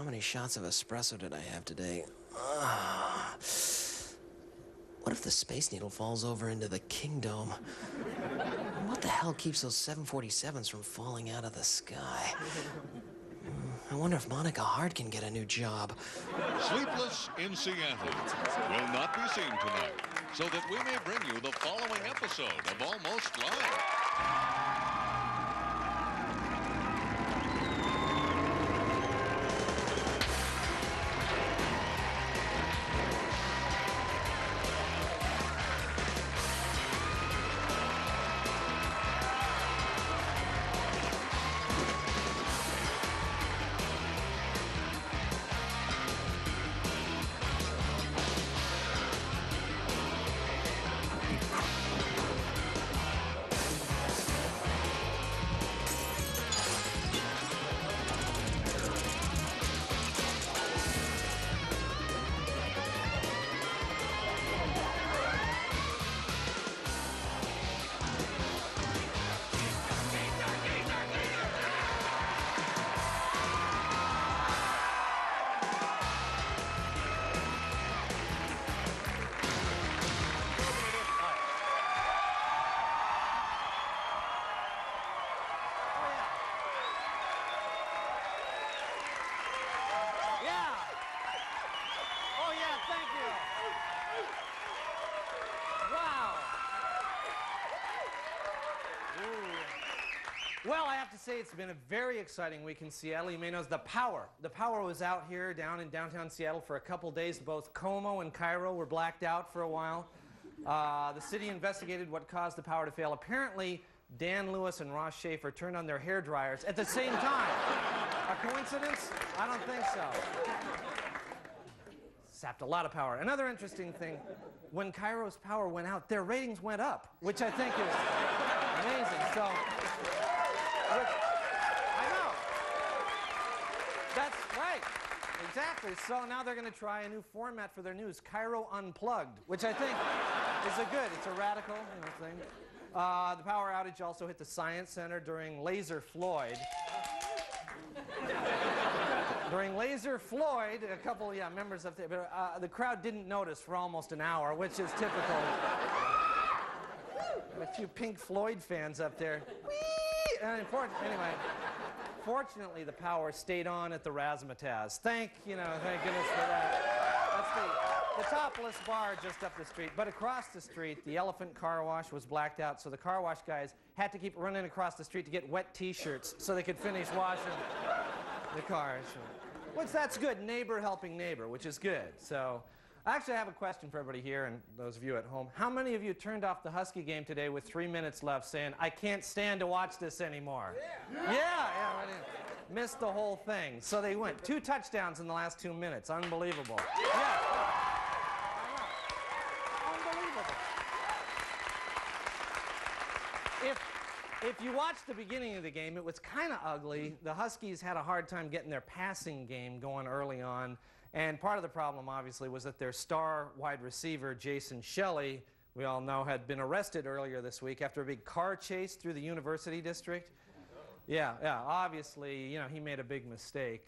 how many shots of espresso did I have today? What if the Space Needle falls over into the Kingdom? What the hell keeps those 747s from falling out of the sky? I wonder if Monica Hart can get a new job. Sleepless in Seattle will not be seen tonight, so that we may bring you the following episode of Almost Live. Well, I have to say it's been a very exciting week in Seattle. You may know the power. The power was out here down in downtown Seattle for a couple days. Both Como and Cairo were blacked out for a while. The city investigated what caused the power to fail. Apparently, Dan Lewis and Ross Schaefer turned on their hair dryers at the same time. A coincidence? I don't think so. Sapped a lot of power. Another interesting thing, when Cairo's power went out, their ratings went up, which I think is amazing. So, I know. That's right. Exactly. So now they're going to try a new format for their news, Cairo Unplugged, which I think is it's a radical thing. The power outage also hit the Science Center during Laser Floyd. During Laser Floyd, a couple, members of the crowd didn't notice for almost an hour, which is typical. A few Pink Floyd fans up there. Anyway, fortunately, the power stayed on at the Razzmatazz. Thank goodness for that. That's the topless bar just up the street. But across the street, the Elephant Car Wash was blacked out, so the car wash guys had to keep running across the street to get wet T-shirts so they could finish washing the cars. Which that's good, neighbor helping neighbor, which is good. So, actually, I have a question for everybody here and those of you at home. How many of you turned off the Husky game today with 3 minutes left saying, I can't stand to watch this anymore? Yeah. Missed the whole thing. So they went 2 touchdowns in the last 2 minutes. Unbelievable. Yeah. Unbelievable. If you watched the beginning of the game, it was kind of ugly. The Huskies had a hard time getting their passing game going early on. And part of the problem, obviously, was that their star wide receiver, Jason Shelley, we all know, had been arrested earlier this week after a big car chase through the University District. Yeah, obviously, he made a big mistake.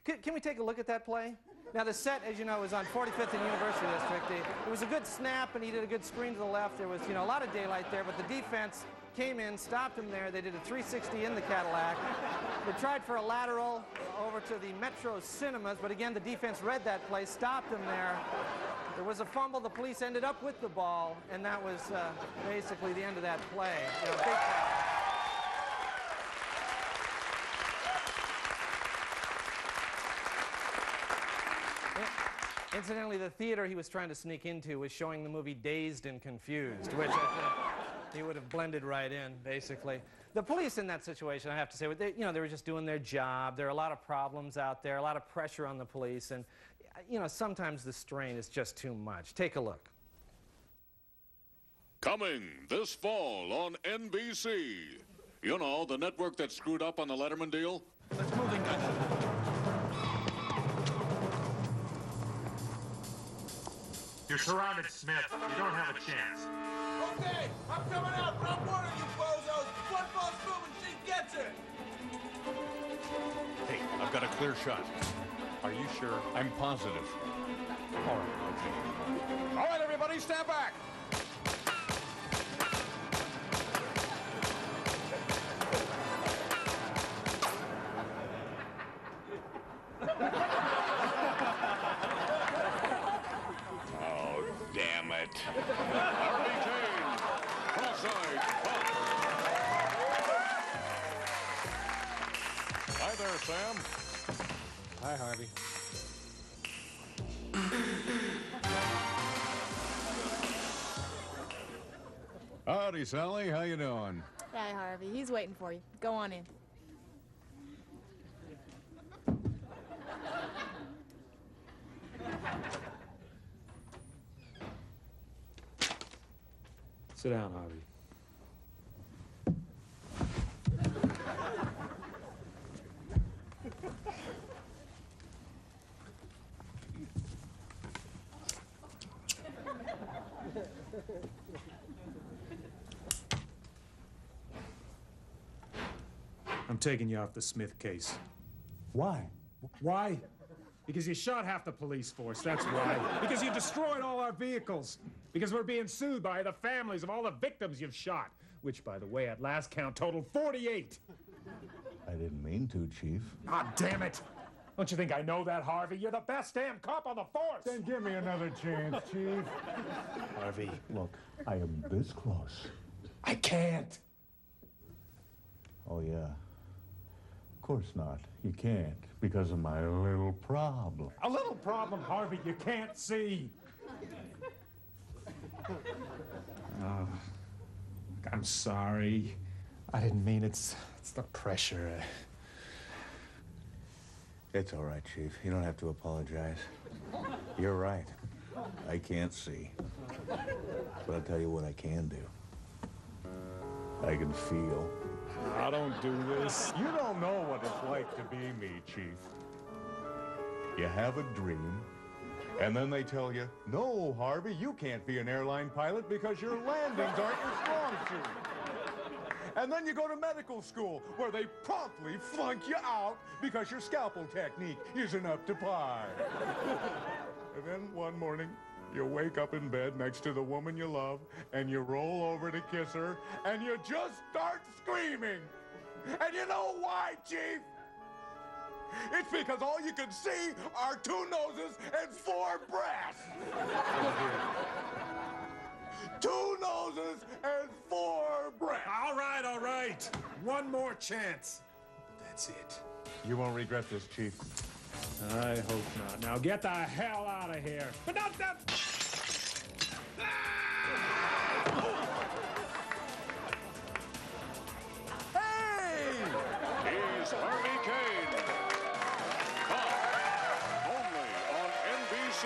Can we take a look at that play? Now, the set, as you know, was on 45th and University District. It was a good snap, and he did a good screen to the left. There was, a lot of daylight there, but the defense came in, stopped him there. They did a 360 in the Cadillac. They tried for a lateral over to the Metro Cinemas, but again, the defense read that play, stopped him there. There was a fumble. The police ended up with the ball, and that was basically the end of that play. Big play. Incidentally, the theater he was trying to sneak into was showing the movie Dazed and Confused, which I think he would have blended right in, basically. The police in that situation, I have to say, they were just doing their job. There are a lot of problems out there, a lot of pressure on the police, and, sometimes the strain is just too much. Take a look. Coming this fall on NBC. The network that screwed up on the Letterman deal? Let's move in, guys. You're surrounded, Smith. You don't have a chance. Okay, I'm coming out, but I'm warning you, bozos. One false move and she gets it. Hey, I've got a clear shot. Are you sure? I'm positive. All right. All right, everybody, stand back. Oh, damn it. Harvey Kane, cross-side, pop. Hi there, Sam. Hi, Harvey. Howdy, Sally. How you doing? Hey, Harvey. He's waiting for you. Go on in. Sit down, Harvey. I'm taking you off the Smith case. Why? Why? Because you shot half the police force, that's why. Because you destroyed all our vehicles. Because we're being sued by the families of all the victims you've shot. Which, by the way, at last count, totaled 48. I didn't mean to, Chief. Ah, damn it! Don't you think I know that, Harvey? You're the best damn cop on the force! Then give me another chance, Chief. Harvey, Look, I am this close. I can't. Oh, yeah. Of course not. You can't, because of my little problem. A little problem, Harvey, you can't see. Oh, I'm sorry. I didn't mean it's the pressure. It's all right, Chief. You don't have to apologize. You're right. I can't see. But I'll tell you what I can do. I can feel. I don't do this. You don't know what it's like to be me, Chief. You have a dream, and then they tell you, no, Harvey, you can't be an airline pilot because your landings aren't your strong suit. And then you go to medical school, where they promptly flunk you out because your scalpel technique isn't up to par. And then one morning, you wake up in bed next to the woman you love, and you roll over to kiss her, and you just start screaming. And you know why, Chief? It's because all you can see are 2 noses and 4 breasts. 2 noses and 4 breasts. All right. One more chance. That's it. You won't regret this, Chief. I hope not. Now get the hell out of here. But not that. He's Harvey Kane. Pop. Only on NBC.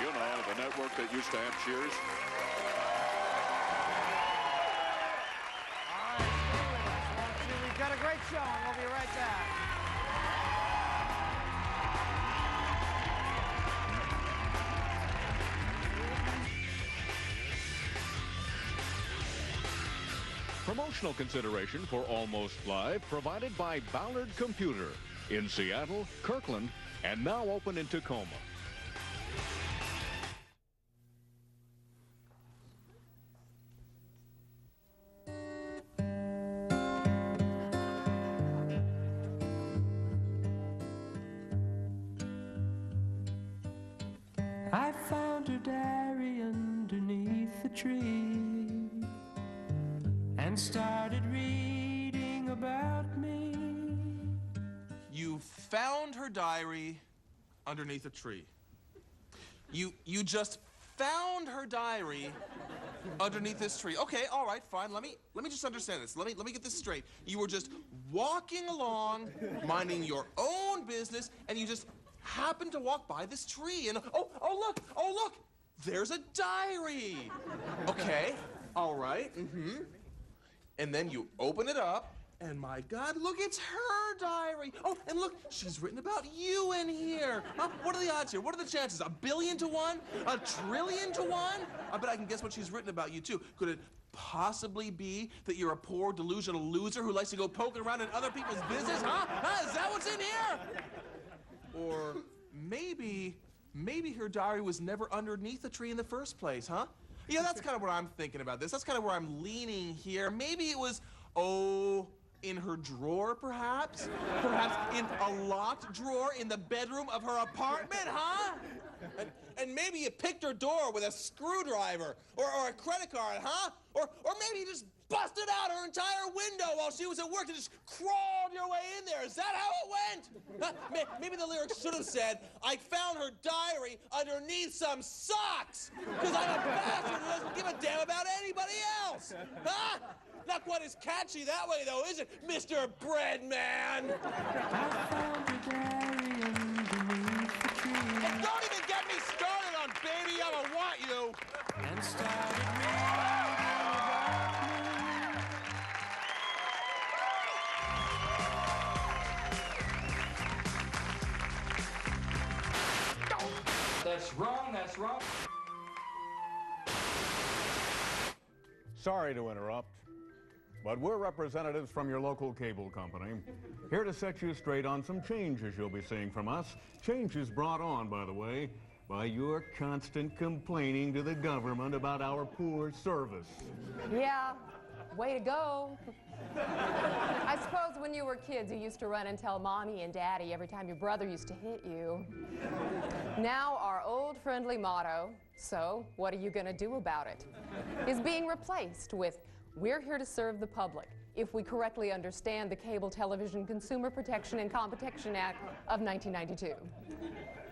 You know, the network that used to have Cheers. All right, stay with us, won't you? We've got a great show, and we'll be right back. Promotional consideration for Almost Live provided by Ballard Computer in Seattle, Kirkland, and now open in Tacoma. I found her diary underneath the tree and started reading about me. You found her diary underneath a tree. You just found her diary underneath this tree. Okay, all right, fine. Let me just understand this. Let me get this straight. You were just walking along, minding your own business, and you just happened to walk by this tree, and oh look, there's a diary. Okay, all right, And then you open it up, and my God, look, it's her diary. Oh, and look, she's written about you in here. Huh? What are the odds here? What are the chances? 1 billion to 1? 1 trillion to 1? I bet I can guess what she's written about you, too. Could it possibly be that you're a poor, delusional loser who likes to go poking around in other people's business, huh? Is that what's in here? Or maybe her diary was never underneath the tree in the first place, huh? Yeah, that's kind of what I'm thinking about this. That's kind of where I'm leaning here. Maybe it was, in her drawer, perhaps? Perhaps in a locked drawer in the bedroom of her apartment, huh? And maybe you picked her door with a screwdriver or a credit card, huh? Or maybe you just busted out her entire window while she was at work and just crawled your way in there. Is that how it went? Maybe the lyrics should have said, I found her diary underneath some socks, because I'm a bastard who doesn't give a damn about anybody else. Huh? Not quite as catchy that way, though, is it, Mr. Breadman? And don't even get me started on Baby, I'ma Want You. And That's wrong, that's wrong. Sorry to interrupt, but we're representatives from your local cable company, here to set you straight on some changes you'll be seeing from us. Changes brought on, by the way, by your constant complaining to the government about our poor service. Yeah, way to go. I suppose when you were kids, you used to run and tell Mommy and Daddy every time your brother used to hit you. Now our old friendly motto, so what are you gonna do about it, is being replaced with, we're here to serve the public if we correctly understand the Cable Television Consumer Protection and Competition Act of 1992.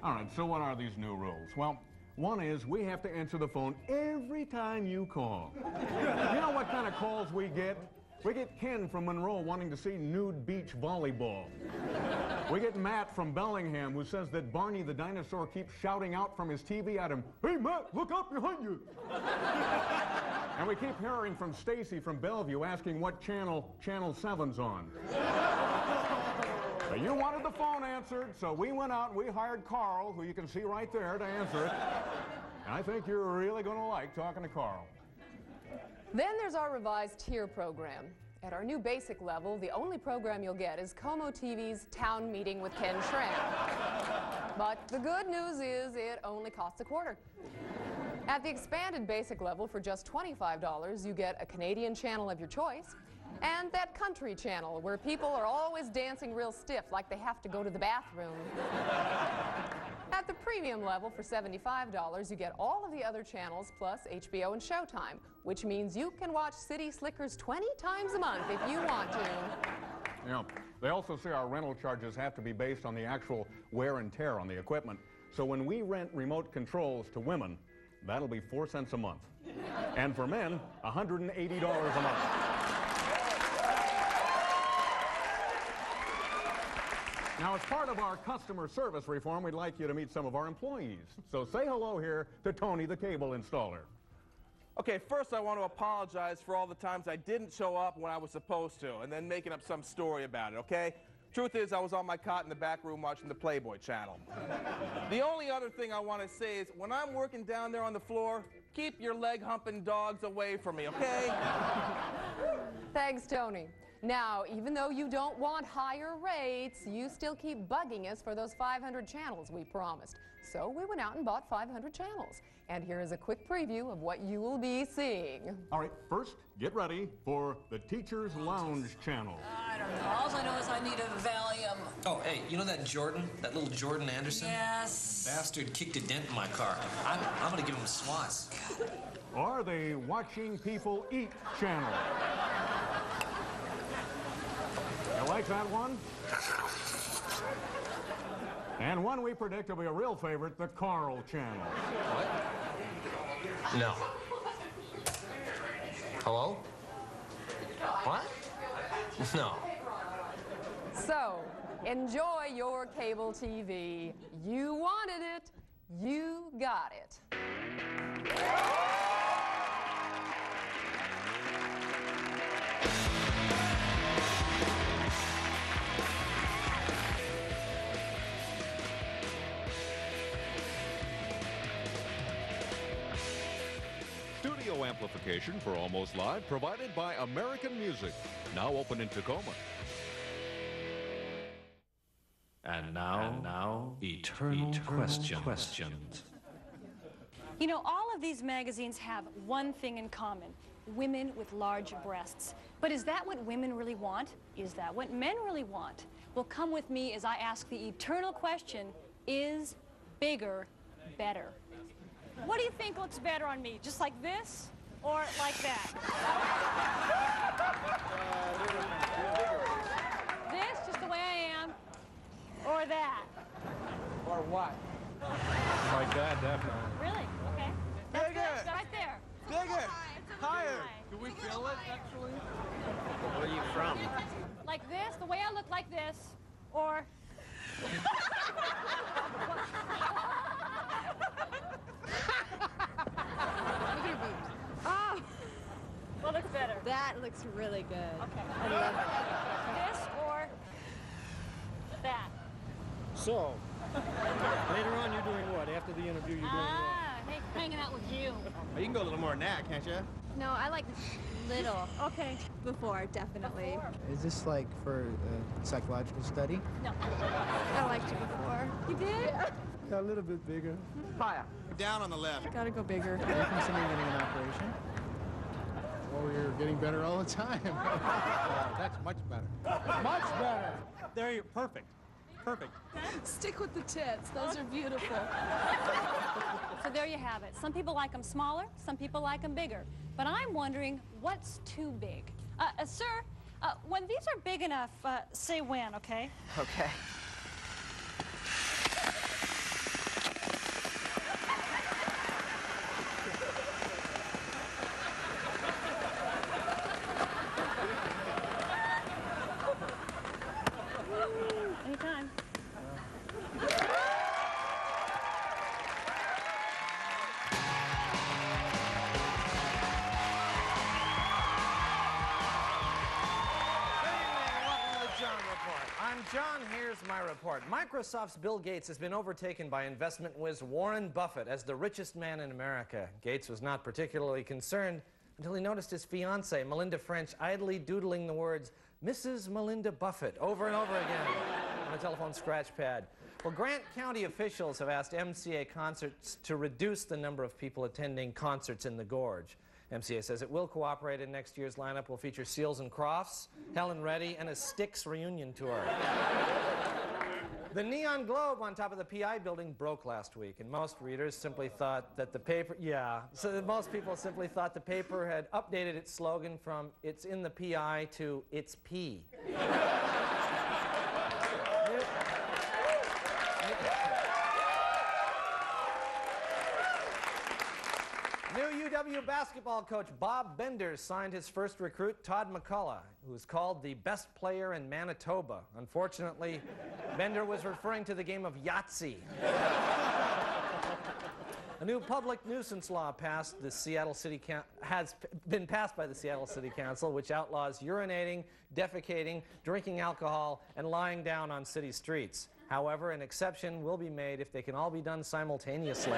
All right, so what are these new rules? Well, one is we have to answer the phone every time you call. You know what kind of calls we get? We get Ken from Monroe wanting to see nude beach volleyball. We get Matt from Bellingham who says that Barney the dinosaur keeps shouting out from his TV at him, "Hey Matt, look up behind you." And we keep hearing from Stacy from Bellevue asking what channel 7's on. But you wanted the phone answered, so we went out and we hired Carl, who you can see right there, to answer it. And I think you're really going to like talking to Carl. Then there's our revised tier program. At our new basic level, the only program you'll get is Como TV's Town Meeting with Ken Schramm. But the good news is it only costs $0.25. At the expanded basic level, for just $25, you get a Canadian channel of your choice and that country channel where people are always dancing real stiff like they have to go to the bathroom. At the premium level, for $75, you get all of the other channels plus HBO and Showtime, which means you can watch City Slickers 20 times a month if you want to. Yeah, they also say our rental charges have to be based on the actual wear and tear on the equipment. So when we rent remote controls to women, that'll be 4 cents a month. And for men, $180 a month. Now, as part of our customer service reform, we'd like you to meet some of our employees. So say hello here to Tony, the cable installer. Okay, first I want to apologize for all the times I didn't show up when I was supposed to, and then making up some story about it, okay? Truth is, I was on my cot in the back room watching the Playboy channel. The only other thing I want to say is, when I'm working down there on the floor, keep your leg-humping dogs away from me, okay? Thanks, Tony. Now, even though you don't want higher rates, you still keep bugging us for those 500 channels we promised. So we went out and bought 500 channels. And here is a quick preview of what you will be seeing. All right, first, get ready for the Teacher's Lounge channel. I don't know. All I know is I need a Valium. Oh, hey, you know that Jordan? That little Jordan Anderson? Yes. Bastard kicked a dent in my car. I'm gonna give him swats. Or the Watching People Eat channel. You like that one? And one we predict will be a real favorite, the Carl channel. What? No. Hello? What? No. So, enjoy your cable TV. You wanted it, you got it. Studio amplification for Almost Live provided by American Music, now open in Tacoma. And now, eternal questions. You know, all of these magazines have one thing in common: women with large breasts. But is that what women really want? Is that what men really want? Well, come with me as I ask the eternal question, is bigger better? What do you think looks better on me? Just like this or like that? This, just the way I am, or that? Or what? Like that, definitely. Really? Okay. That's Bigger. good. Right there. Bigger. Higher. Do we feel it, actually? Where are you from? Like this, the way I look like this, or... Look at her boobs. Oh, What looks better? that looks really good. Okay. I love it. This or that? So, later on you're doing what? After the interview you're doing what? Hey, hanging out with you. You can go a little more than that, can't you? No, I like little. Okay. Before, definitely. Is this like for a psychological study? No. I liked it before. You did? Yeah, a little bit bigger. Higher. Down on the left. Gotta go bigger. Are you considering getting an operation? Oh, you're getting better all the time. That's much better. Much better. There you're perfect. Perfect. Stick with the tits. Those are beautiful. So there you have it. Some people like them smaller, some people like them bigger. But I'm wondering, what's too big? Sir, when these are big enough, say when, okay? Okay. Anytime. I'm John, here's my report. Microsoft's Bill Gates has been overtaken by investment whiz Warren Buffett as the richest man in America. Gates was not particularly concerned until he noticed his fiancée, Melinda French, idly doodling the words, Mrs. Melinda Buffett, over and over again on a telephone scratch pad. Well, Grant County officials have asked MCA Concerts to reduce the number of people attending concerts in the Gorge. MCA says it will cooperate, and next year's lineup will feature Seals and Crofts, Helen Reddy, and a Styx reunion tour. The neon globe on top of the PI building broke last week, and most readers simply thought that the paper, most people simply thought the paper had updated its slogan from "It's in the PI" to "It's P." New UW basketball coach Bob Bender signed his first recruit, Todd McCullough, who is called the best player in Manitoba. Unfortunately, Bender was referring to the game of Yahtzee. A new public nuisance law has been passed by the Seattle City Council, which outlaws urinating, defecating, drinking alcohol, and lying down on city streets. However, an exception will be made if they can all be done simultaneously.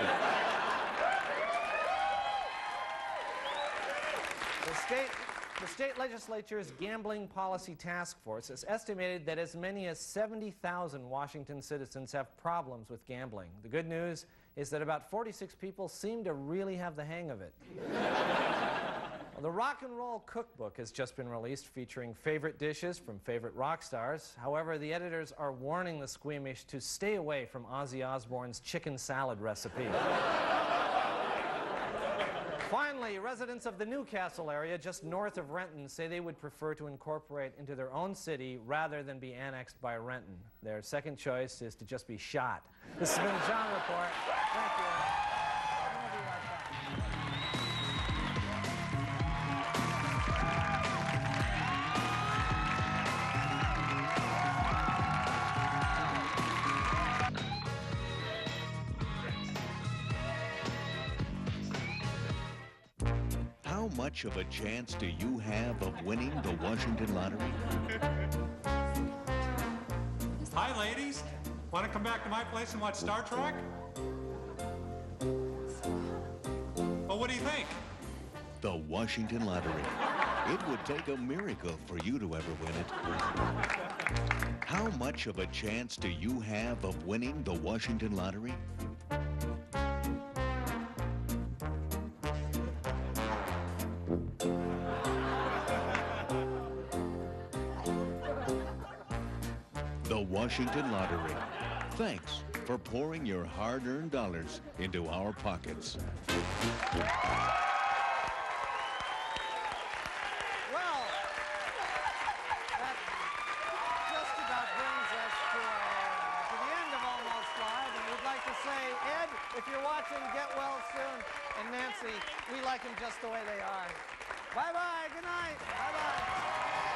The state legislature's Gambling Policy Task Force has estimated that as many as 70,000 Washington citizens have problems with gambling. The good news is that about 46 people seem to really have the hang of it. Well, the Rock and Roll Cookbook has just been released, featuring favorite dishes from favorite rock stars. However, the editors are warning the squeamish to stay away from Ozzy Osbourne's chicken salad recipe. Finally, residents of the Newcastle area just north of Renton say they would prefer to incorporate into their own city rather than be annexed by Renton. Their second choice is to just be shot. This has been the John Report. Thank you. How much of a chance do you have of winning the Washington Lottery? Hi, ladies. Want to come back to my place and watch Star Trek? Well, what do you think? The Washington Lottery. It would take a miracle for you to ever win it. How much of a chance do you have of winning the Washington Lottery? The Washington Lottery. Thanks for pouring your hard-earned dollars into our pockets. Well, that just about brings us to the end of Almost Live, and we'd like to say, Ed, if you're watching, get well soon, and Nancy, we like them just the way they are. Bye-bye, good night, bye-bye.